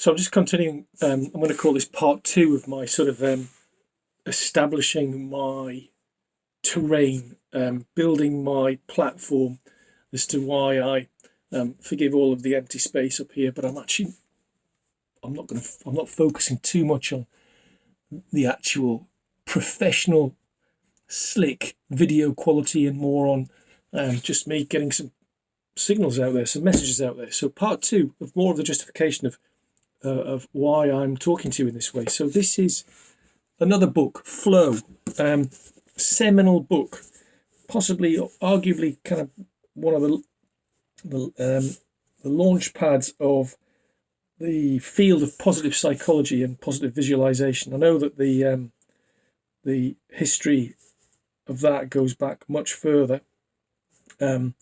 So I'm just continuing. I'm going to call this part 2 of my sort of establishing my terrain, building my platform as to why I forgive all of the empty space up here. But I'm not focusing too much on the actual professional, slick video quality, and more on just me getting some signals out there, some messages out there. So part 2 of more of the justification of why I'm talking to you in this way. So this is another book, Flow, seminal book, possibly, arguably, kind of one of the launch pads of the field of positive psychology and positive visualization. I know that the history of that goes back much further. Again,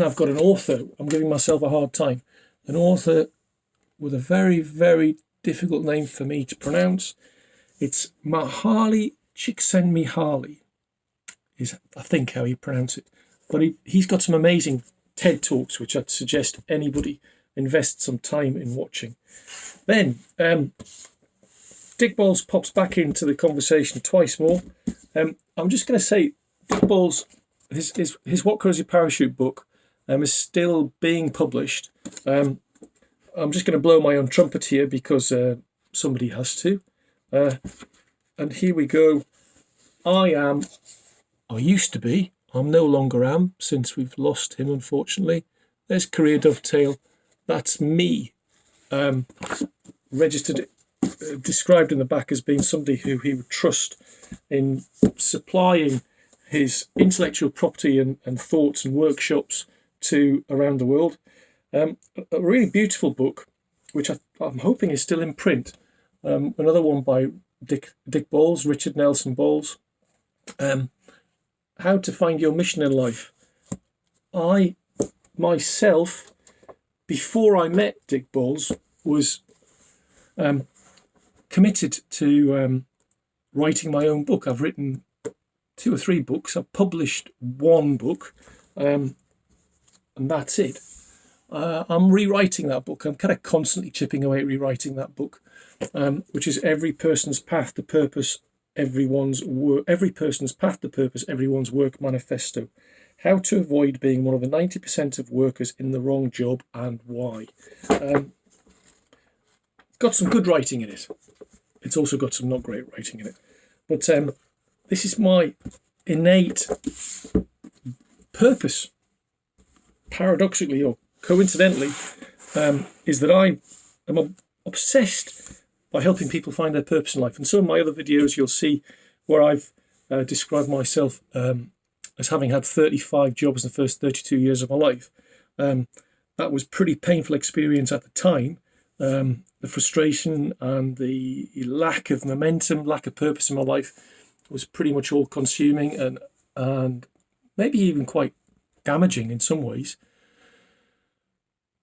I've got an author. I'm giving myself a hard time. An author with a very, very difficult name for me to pronounce. It's Mihaly Csikszentmihalyi, is I think how you pronounce it. But he's got some amazing TED Talks, which I'd suggest anybody invest some time in watching. Then Dick Bolles pops back into the conversation twice more. I'm just going to say Dick Bolles, his What Crazy Parachute book is still being published. I'm just going to blow my own trumpet here because somebody has to. And here we go. I used to be, I'm no longer am, since we've lost him, unfortunately. There's Career Dovetail. That's me. Registered, described in the back as being somebody who he would trust in supplying his intellectual property and thoughts and workshops to around the world. A really beautiful book, which I'm hoping is still in print. Another one by Dick Bolles, Richard Nelson Bolles. How to Find Your Mission in Life. I, myself, before I met Dick Bolles, was committed to writing my own book. I've written 2 or 3 books. I've published 1 book, and that's it. I'm rewriting that book. I'm kind of constantly chipping away at rewriting that book, which is Every Person's Path to Purpose, Everyone's Path to Purpose, Everyone's Work Manifesto. How to avoid being one of the 90% of workers in the wrong job and why. It's got some good writing in it. It's also got some not great writing in it. But this is my innate purpose, paradoxically or coincidentally, is that I am obsessed by helping people find their purpose in life. And some of my other videos you'll see where I've described myself as having had 35 jobs in the first 32 years of my life. That was pretty painful experience at the time. The frustration and the lack of momentum, lack of purpose in my life was pretty much all consuming and maybe even quite damaging in some ways.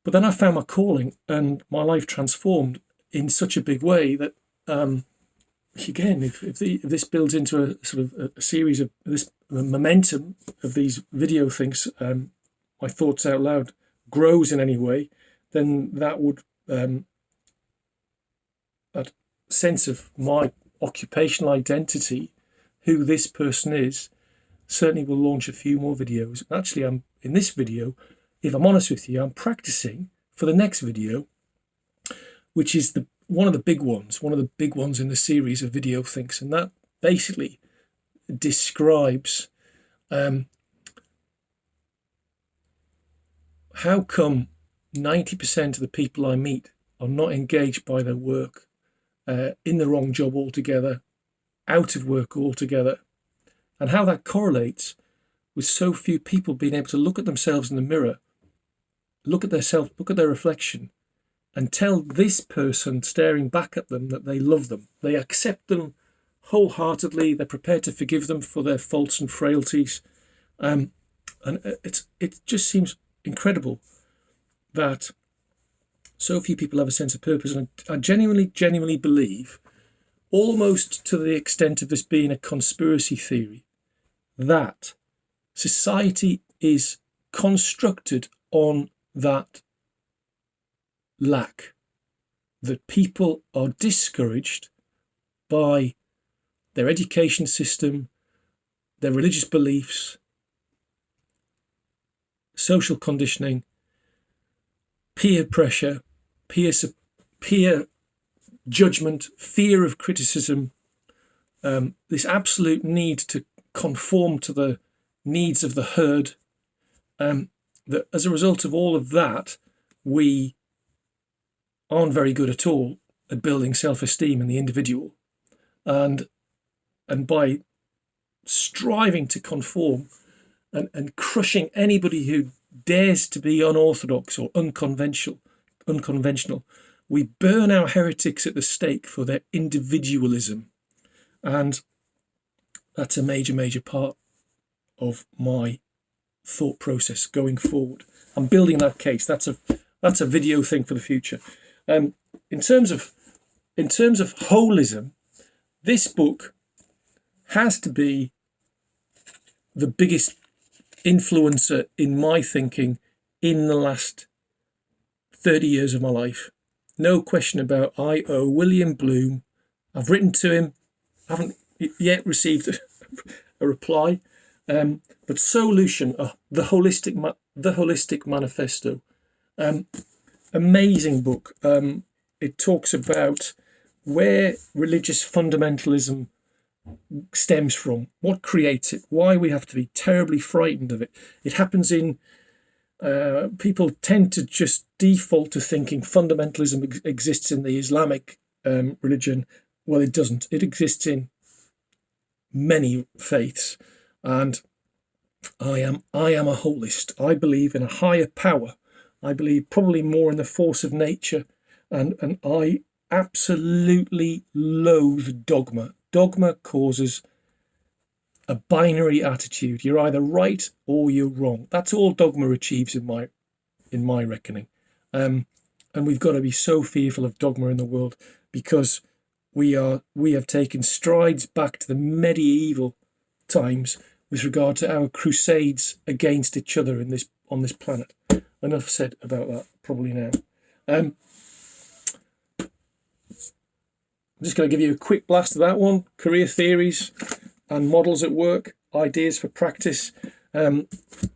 But then I found my calling and my life transformed in such a big way that, again, if this builds into a sort of a series of this momentum of these video things, my thoughts out loud grows in any way, then that would, that sense of my occupational identity, who this person is, certainly will launch a few more videos. And actually, I'm in this video, if I'm honest with you, I'm practicing for the next video, which is one of the big ones in the series of video things. And that basically describes how come 90% of the people I meet are not engaged by their work, in the wrong job altogether, out of work altogether, and how that correlates with so few people being able to look at themselves in the mirror, look at their reflection, and tell this person staring back at them that they love them. They accept them wholeheartedly. They're prepared to forgive them for their faults and frailties. And it just seems incredible that so few people have a sense of purpose. And I genuinely believe, almost to the extent of this being a conspiracy theory, that society is constructed on that lack. that people are discouraged by their education system, their religious beliefs, social conditioning, peer pressure, peer judgment, fear of criticism, this absolute need to conform to the needs of the herd, that as a result of all of that, we aren't very good at all at building self-esteem in the individual. And by striving to conform and crushing anybody who dares to be unorthodox or unconventional, we burn our heretics at the stake for their individualism. And that's a major part of my thought process going forward. I'm building that case. That's a video thing for the future. In terms of holism, this book has to be the biggest influencer in my thinking in the last 30 years of my life. No question about. I owe William Bloom. I've written to him. I haven't yet received a reply. But Solution, the holistic manifesto, amazing book. It talks about where religious fundamentalism stems from, what creates it, why we have to be terribly frightened of it. It happens in people tend to just default to thinking fundamentalism exists in the Islamic religion. Well, it doesn't. It exists in many faiths, and I am a holist. I believe in a higher power. I believe probably more in the force of nature, and I absolutely loathe dogma. Dogma causes a binary attitude. You're either right or you're wrong. That's all dogma achieves in my reckoning. And we've got to be so fearful of dogma in the world, because we have taken strides back to the medieval times with regard to our crusades against each other on this planet. Enough said about that probably now. I'm just going to give you a quick blast of that one. Career theories and models at work, ideas for practice.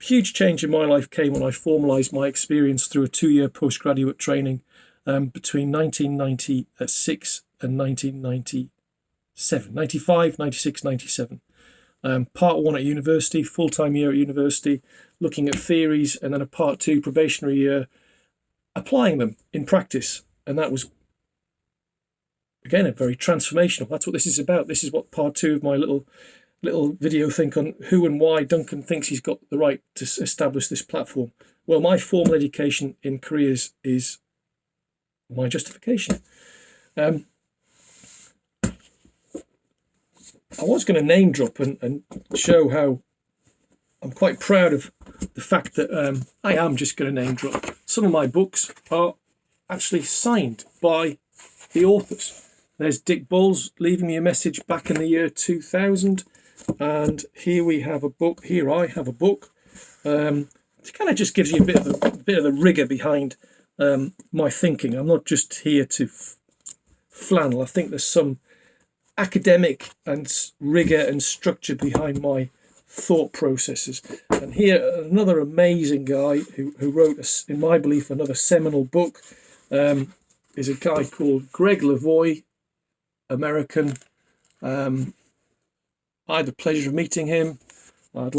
Huge change in my life came when I formalised my experience through a 2-year postgraduate training between 1996 and 1997, 95, 96, 97. Part 1 at university, full-time year at university, looking at theories, and then a part 2 probationary year, applying them in practice. And that was, again, a very transformational. That's what this is about. This is what part 2 of my little video think on who and why Duncan thinks he's got the right to establish this platform. Well, my formal education in careers is my justification. I was going to name drop and show how I'm quite proud of the fact that I am just going to name drop. Some of my books are actually signed by the authors. There's Dick Bowles leaving me a message back in the year 2000. And here we have a book. Here I have a book. It kind of just gives you a bit of the rigor behind my thinking. I'm not just here to flannel. I think there's some academic and rigor and structure behind my thought processes. And here another amazing guy who wrote, in my belief, another seminal book is a guy called Greg Lavoie, American. I had the pleasure of meeting him. I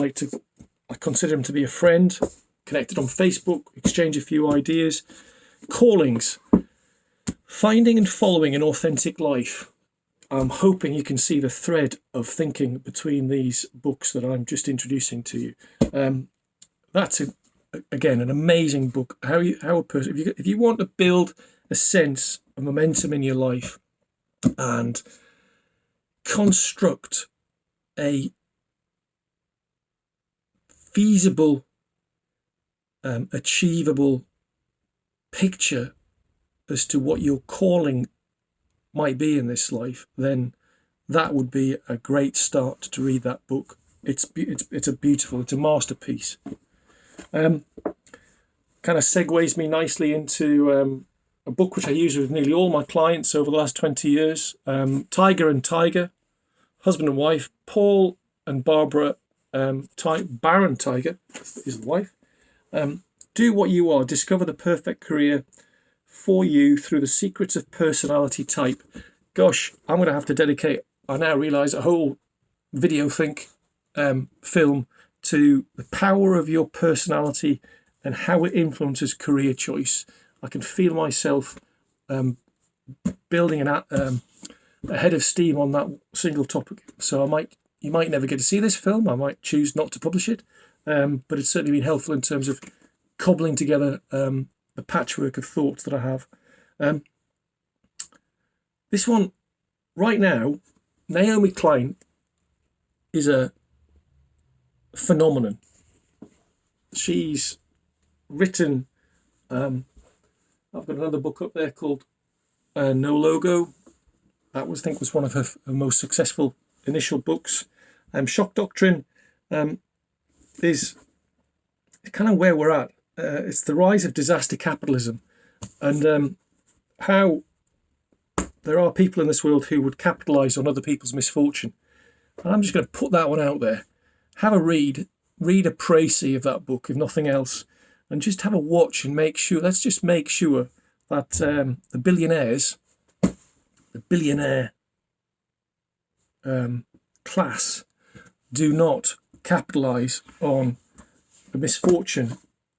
consider him to be a friend. Connected on Facebook, exchange a few ideas. Callings, finding and following an authentic life. I'm hoping you can see the thread of thinking between these books that I'm just introducing to you. That's again an amazing book. How a person, if you want to build a sense of momentum in your life and construct a feasible, achievable picture as to what your calling might be in this life, then that would be a great start to read that book. It's a masterpiece. Kind of segues me nicely into a book which I use with nearly all my clients over the last 20 years. Tiger and Tiger, husband and wife, Paul and Barbara Baron Tiger is the wife. Do what you are. Discover the perfect career for you through the secrets of personality type. Gosh, I'm going to have to dedicate, I now realise, a whole video film to the power of your personality and how it influences career choice. I can feel myself building a head of steam on that single topic. So you might never get to see this film. I might choose not to publish it, but it's certainly been helpful in terms of cobbling together the patchwork of thoughts that I have. This one, right now, Naomi Klein is a phenomenon. She's written, I've got another book up there called No Logo. That was, I think, was one of her most successful initial books. Shock Doctrine is kind of where we're at. It's the rise of disaster capitalism, and how there are people in this world who would capitalise on other people's misfortune. And I'm just going to put that one out there. Have a read a précis of that book, if nothing else, and just have a watch and make sure. Let's just make sure that the billionaires, the billionaire class, do not capitalise on the misfortune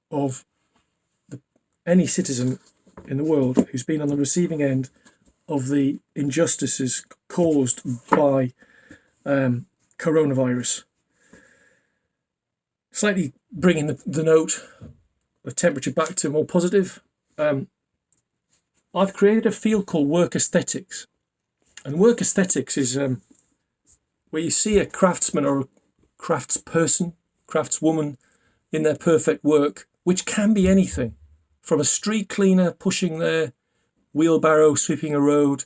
of any citizen in the world who's been on the receiving end of the injustices caused by coronavirus. Slightly bringing the temperature back to more positive. I've created a field called work aesthetics. And work aesthetics is where you see a craftsman or a craftsperson, craftswoman in their perfect work, which can be anything, from a street cleaner pushing their wheelbarrow, sweeping a road,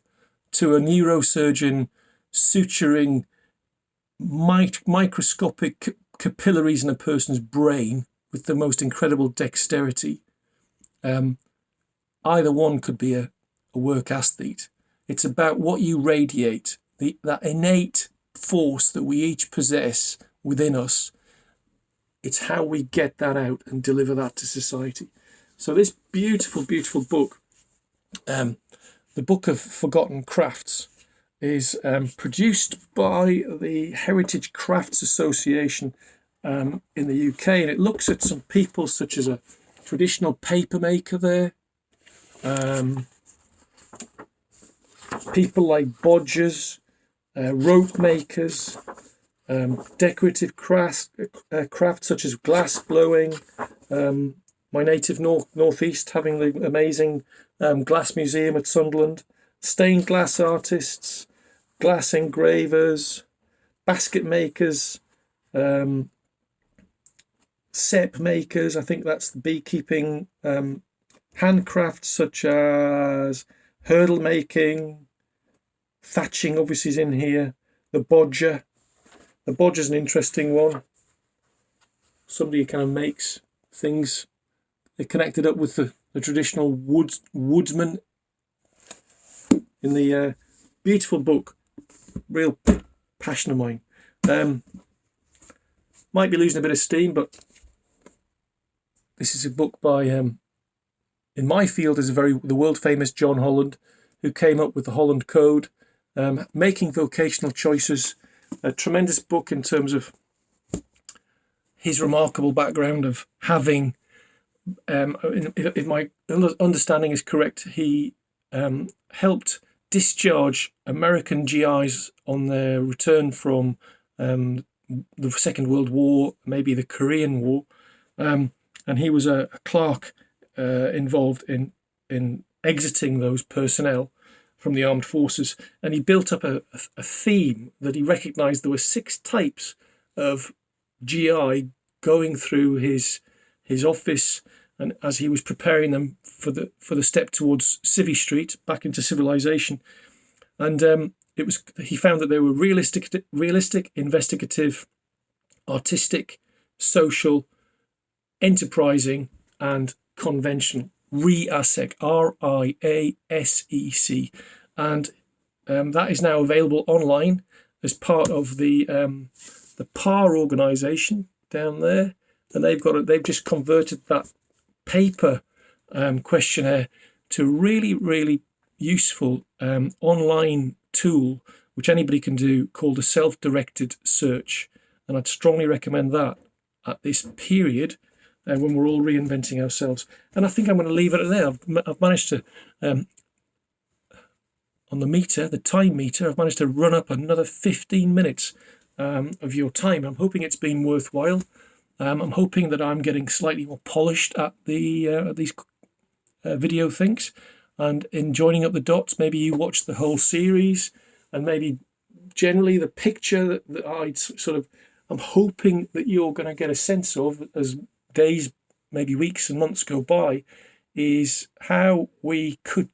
to a neurosurgeon suturing microscopic capillaries in a person's brain with the most incredible dexterity. Either one could be a work aesthete. It's about what you radiate, that innate force that we each possess within us. It's how we get that out and deliver that to society. So this beautiful, beautiful book, the Book of Forgotten Crafts, is produced by the Heritage Crafts Association in the UK, and it looks at some people such as a traditional paper maker there, people like bodgers, rope makers, decorative crafts such as glass blowing, my native northeast having the amazing glass museum at Sunderland, stained glass artists, glass engravers, basket makers, sep makers, I think that's the beekeeping, handcrafts such as hurdle making, thatching obviously is in here, the bodger. The bodger's an interesting one. Somebody who kind of makes things. They connected up with the traditional woodsman in the beautiful book. Real passion of mine. Might be losing a bit of steam, but this is a book by, in my field, is the world famous John Holland, who came up with the Holland Code, making vocational choices. A tremendous book in terms of his remarkable background of having, if my understanding is correct, he helped discharge American GIs on their return from the Second World War, maybe the Korean War, and he was a clerk involved in exiting those personnel from the armed forces, and he built up a theme that he recognised there were 6 types of GI going through his office, and as he was preparing them for the step towards Civvy Street back into civilization, and he found that they were realistic, investigative, artistic, social, enterprising, and conventional. RIASEC, RIASEC, and that is now available online as part of the PAR organisation down there, and they've just converted that paper questionnaire to really useful online tool which anybody can do, called a self-directed search, and I'd strongly recommend that at this period when we're all reinventing ourselves. And I think I'm going to leave it at there. I've managed to on the meter, the time meter, I've managed to run up another 15 minutes of your time. I'm hoping it's been worthwhile. I'm hoping that I'm getting slightly more polished at these video things, and in joining up the dots, maybe you watch the whole series, and maybe generally the picture that I'm hoping that you're going to get a sense of as days, maybe weeks and months go by, is how we could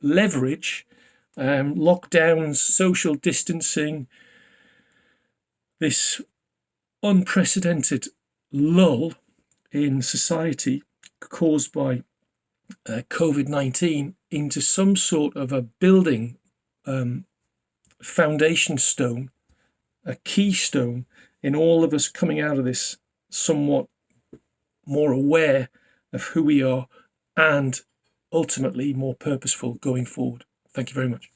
leverage lockdowns, social distancing, this unprecedented lull in society caused by COVID-19 into some sort of a building foundation stone, a keystone in all of us coming out of this somewhat more aware of who we are and ultimately more purposeful going forward. Thank you very much.